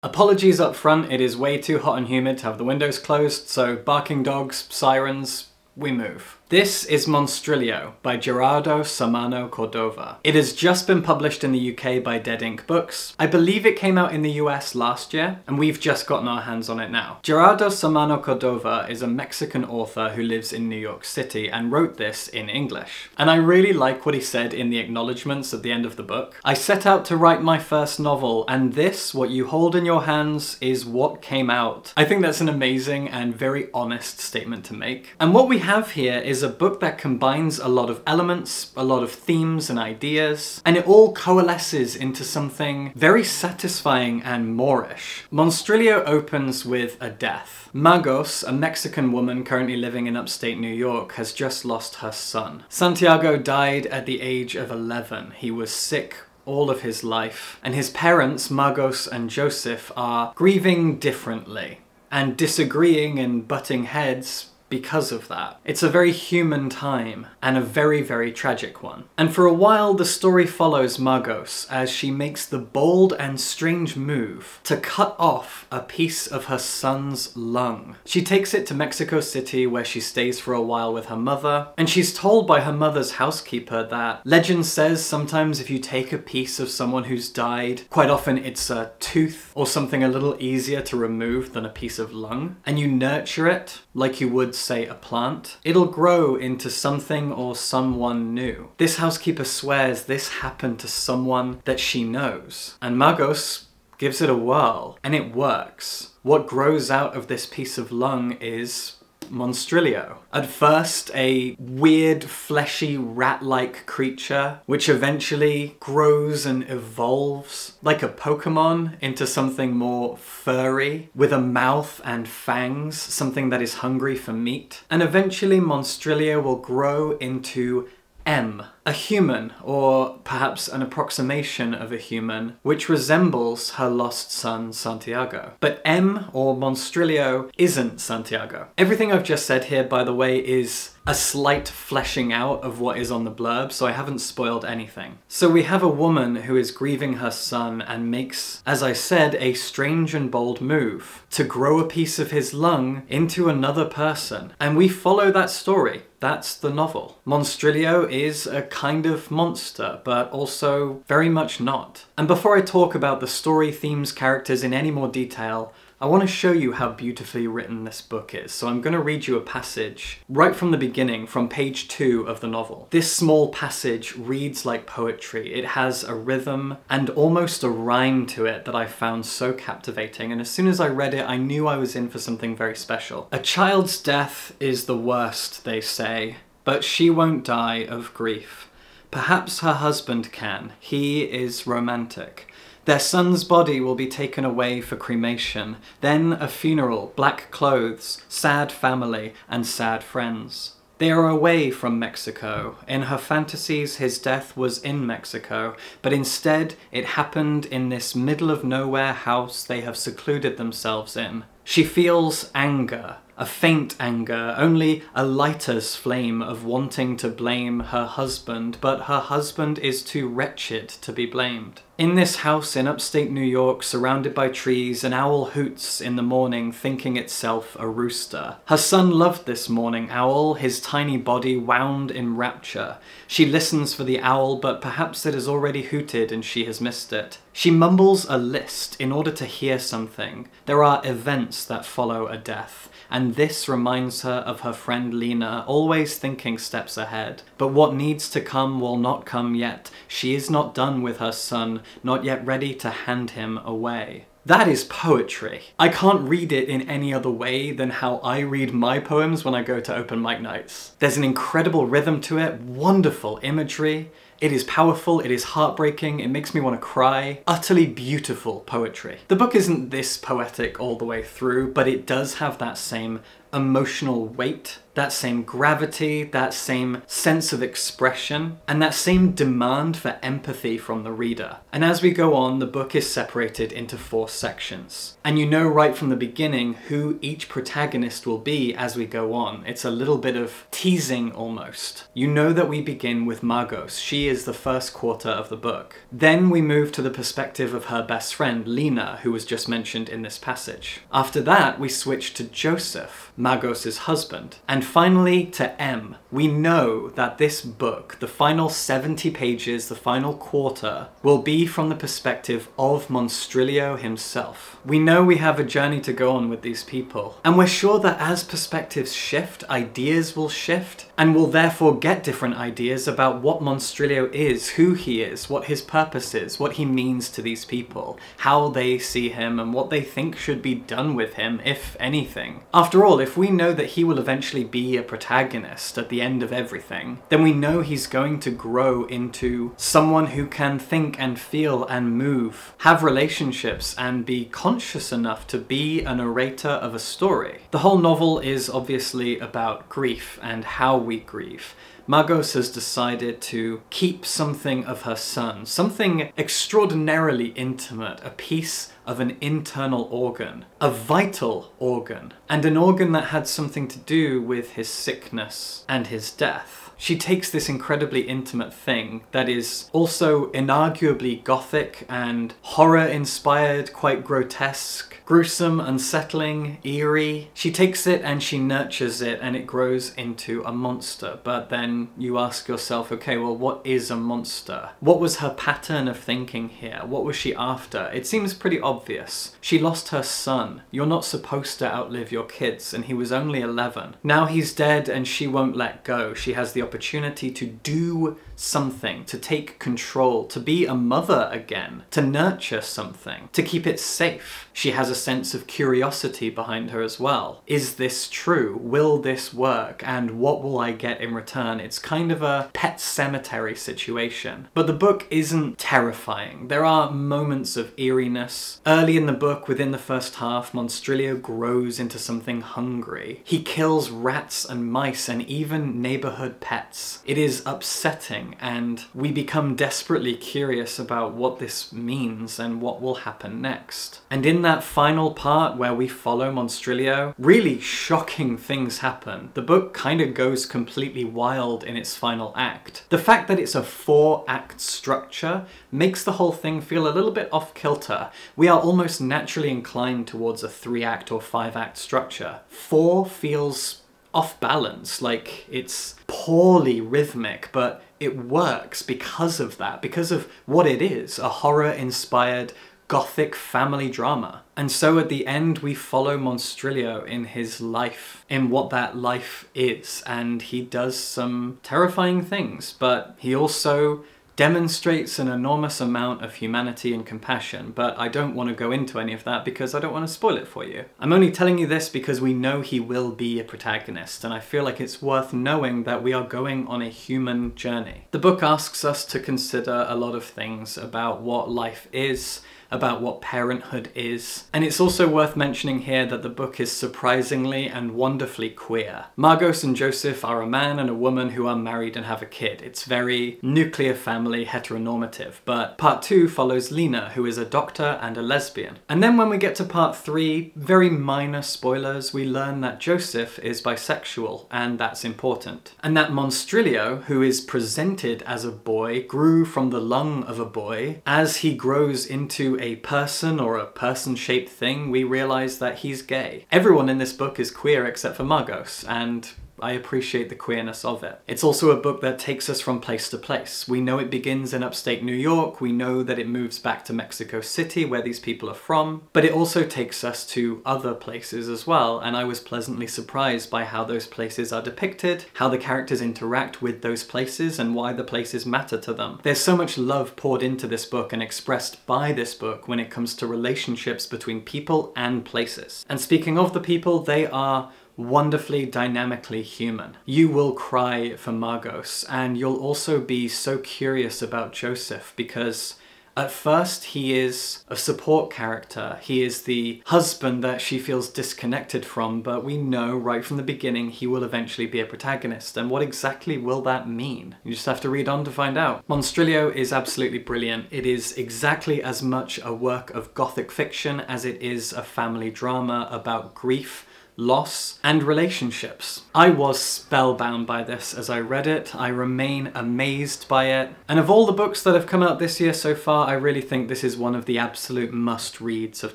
Apologies up front, it is way too hot and humid to have the windows closed, so barking dogs, sirens, we move. This is Monstrilio by Gerardo, Sámano, Córdova. It has just been published in the UK by Dead Ink Books. I believe it came out in the US last year, and we've just gotten our hands on it now. Gerardo, Sámano, Córdova is a Mexican author who lives in New York City and wrote this in English. And I really like what he said in the acknowledgements at the end of the book. I set out to write my first novel, and this, what you hold in your hands, is what came out. I think that's an amazing and very honest statement to make. And what we have here is a book that combines a lot of elements, a lot of themes and ideas, and it all coalesces into something very satisfying and Moorish. Monstrilio opens with a death. Magos, a Mexican woman currently living in upstate New York, has just lost her son. Santiago died at the age of 11. He was sick all of his life, and his parents, Magos and Joseph, are grieving differently and disagreeing and butting heads because of that. It's a very human time, and a very, very tragic one. And for a while, the story follows Magos as she makes the bold and strange move to cut off a piece of her son's lung. She takes it to Mexico City, where she stays for a while with her mother, and she's told by her mother's housekeeper that legend says sometimes if you take a piece of someone who's died, quite often it's a tooth or something a little easier to remove than a piece of lung, and you nurture it like you would, say, a plant, it'll grow into something or someone new. This housekeeper swears this happened to someone that she knows. And Magos gives it a whirl, and it works. What grows out of this piece of lung is Monstrilio. At first, a weird, fleshy, rat-like creature, which eventually grows and evolves like a Pokemon into something more furry, with a mouth and fangs, something that is hungry for meat. And eventually, Monstrilio will grow into M, a human, or perhaps an approximation of a human, which resembles her lost son Santiago. But M, or Monstrilio, isn't Santiago. Everything I've just said here, by the way, is a slight fleshing out of what is on the blurb, so I haven't spoiled anything. So we have a woman who is grieving her son and makes, as I said, a strange and bold move to grow a piece of his lung into another person. And we follow that story. That's the novel. Monstrilio is a kind of monster, but also very much not. And before I talk about the story, themes, characters in any more detail, I want to show you how beautifully written this book is, so I'm going to read you a passage right from the beginning, from page 2 of the novel. This small passage reads like poetry. It has a rhythm and almost a rhyme to it that I found so captivating, and as soon as I read it, I knew I was in for something very special. A child's death is the worst, they say, but she won't die of grief. Perhaps her husband can. He is romantic. Their son's body will be taken away for cremation, then a funeral, black clothes, sad family, and sad friends. They are away from Mexico. In her fantasies, his death was in Mexico, but instead it happened in this middle-of-nowhere house they have secluded themselves in. She feels anger, a faint anger, only a lighter's flame of wanting to blame her husband, but her husband is too wretched to be blamed. In this house in upstate New York, surrounded by trees, an owl hoots in the morning, thinking itself a rooster. Her son loved this morning owl, his tiny body wound in rapture. She listens for the owl, but perhaps it has already hooted and she has missed it. She mumbles a list in order to hear something. There are events that follow a death, and this reminds her of her friend Lena, always thinking steps ahead. But what needs to come will not come yet. She is not done with her son, not yet ready to hand him away. That is poetry. I can't read it in any other way than how I read my poems when I go to open mic nights. There's an incredible rhythm to it, wonderful imagery. It is powerful, it is heartbreaking, it makes me want to cry. Utterly beautiful poetry. The book isn't this poetic all the way through, but it does have that same emotional weight that same gravity, that same sense of expression, and that same demand for empathy from the reader. And as we go on, the book is separated into 4 sections. And you know right from the beginning who each protagonist will be as we go on. It's a little bit of teasing almost. You know that we begin with Margos. She is the first quarter of the book. Then we move to the perspective of her best friend, Lena, who was just mentioned in this passage. After that, we switch to Joseph, Margos's husband. And finally to M. We know that this book, the final 70 pages, the final quarter, will be from the perspective of Monstrilio himself. We know we have a journey to go on with these people, and we're sure that as perspectives shift, ideas will shift, and we'll therefore get different ideas about what Monstrilio is, who he is, what his purpose is, what he means to these people, how they see him, and what they think should be done with him, if anything. After all, if we know that he will eventually be a protagonist at the end of everything, then we know he's going to grow into someone who can think and feel and move, have relationships, and be conscious enough to be a narrator of a story. The whole novel is obviously about grief and how we grieve. Margos has decided to keep something of her son, something extraordinarily intimate, a piece of an internal organ, a vital organ, and an organ that had something to do with his sickness and his death. She takes this incredibly intimate thing that is also inarguably gothic and horror-inspired, quite grotesque, gruesome, unsettling, eerie. She takes it and she nurtures it and it grows into a monster. But then you ask yourself, okay, well, what is a monster? What was her pattern of thinking here? What was she after? It seems pretty obvious. She lost her son. You're not supposed to outlive your kids, and he was only 11. Now he's dead and she won't let go. She has the opportunity to do something, to take control, to be a mother again, to nurture something, to keep it safe. She has a sense of curiosity behind her as well. Is this true? Will this work? And what will I get in return? It's kind of a pet cemetery situation. But the book isn't terrifying. There are moments of eeriness. Early in the book, within the first half, Monstrilio grows into something hungry. He kills rats and mice and even neighborhood pets. It is upsetting, and we become desperately curious about what this means and what will happen next. And in that final part where we follow Monstrilio, really shocking things happen. The book kind of goes completely wild in its final act. The fact that it's a 4-act structure makes the whole thing feel a little bit off kilter. We are almost naturally inclined towards a 3-act or 5-act structure. 4 feels off balance, like it's poorly rhythmic, but it works because of that, because of what it is, a horror-inspired gothic family drama. And so at the end we follow Monstrilio in his life, in what that life is, and he does some terrifying things, but he also demonstrates an enormous amount of humanity and compassion, but I don't want to go into any of that because I don't want to spoil it for you. I'm only telling you this because we know he will be a protagonist, and I feel like it's worth knowing that we are going on a human journey. The book asks us to consider a lot of things about what life is, about what parenthood is. And it's also worth mentioning here that the book is surprisingly and wonderfully queer. Margos and Joseph are a man and a woman who are married and have a kid. It's very nuclear family, heteronormative. But part 2 follows Lena, who is a doctor and a lesbian. And then when we get to part 3, very minor spoilers, we learn that Joseph is bisexual, and that's important. And that Monstrilio, who is presented as a boy, grew from the lung of a boy. As he grows into a person or a person-shaped thing, we realize that he's gay. Everyone in this book is queer except for Margos, and I appreciate the queerness of it. It's also a book that takes us from place to place. We know it begins in upstate New York, we know that it moves back to Mexico City, where these people are from, but it also takes us to other places as well, and I was pleasantly surprised by how those places are depicted, how the characters interact with those places, and why the places matter to them. There's so much love poured into this book and expressed by this book when it comes to relationships between people and places. And speaking of the people, they are wonderfully dynamically human. You will cry for Margos, and you'll also be so curious about Joseph because At first, he is a support character. He is the husband that she feels disconnected from, but we know right from the beginning he will eventually be a protagonist. And what exactly will that mean? You just have to read on to find out. Monstrilio is absolutely brilliant. It is exactly as much a work of gothic fiction as it is a family drama about grief, loss, and relationships. I was spellbound by this as I read it. I remain amazed by it. And of all the books that have come out this year so far, I really think this is one of the absolute must-reads of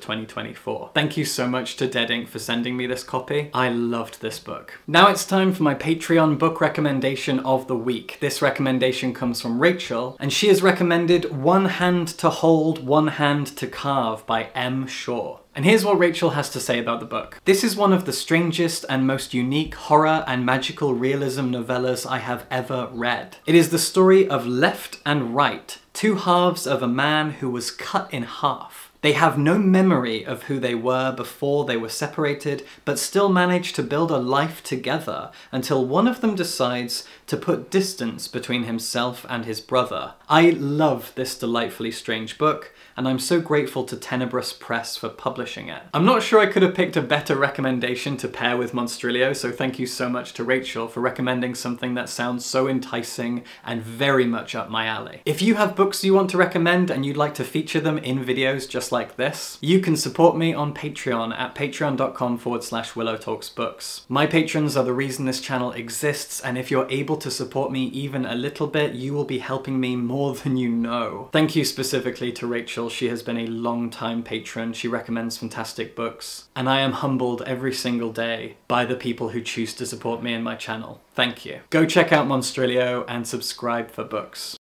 2024. Thank you so much to Dead Ink for sending me this copy. I loved this book. Now it's time for my Patreon book recommendation of the week. This recommendation comes from Rachel, and she has recommended One Hand to Hold, One Hand to Carve by M. Shaw. And here's what Rachel has to say about the book. This is one of the strangest and most unique horror and magical realism novellas I have ever read. It is the story of left and right, two halves of a man who was cut in half. They have no memory of who they were before they were separated, but still manage to build a life together until one of them decides to put distance between himself and his brother. I love this delightfully strange book, and I'm so grateful to Tenebrous Press for publishing it. I'm not sure I could have picked a better recommendation to pair with Monstrilio, so thank you so much to Rachel for recommending something that sounds so enticing and very much up my alley. If you have books you want to recommend and you'd like to feature them in videos just like this, you can support me on Patreon at patreon.com/WillowTalksBooks. My patrons are the reason this channel exists, and if you're able to support me even a little bit, you will be helping me more than you know. Thank you specifically to Rachel. She has been a long-time patron. She recommends fantastic books, and I am humbled every single day by the people who choose to support me and my channel. Thank you. Go check out Monstrilio and subscribe for books.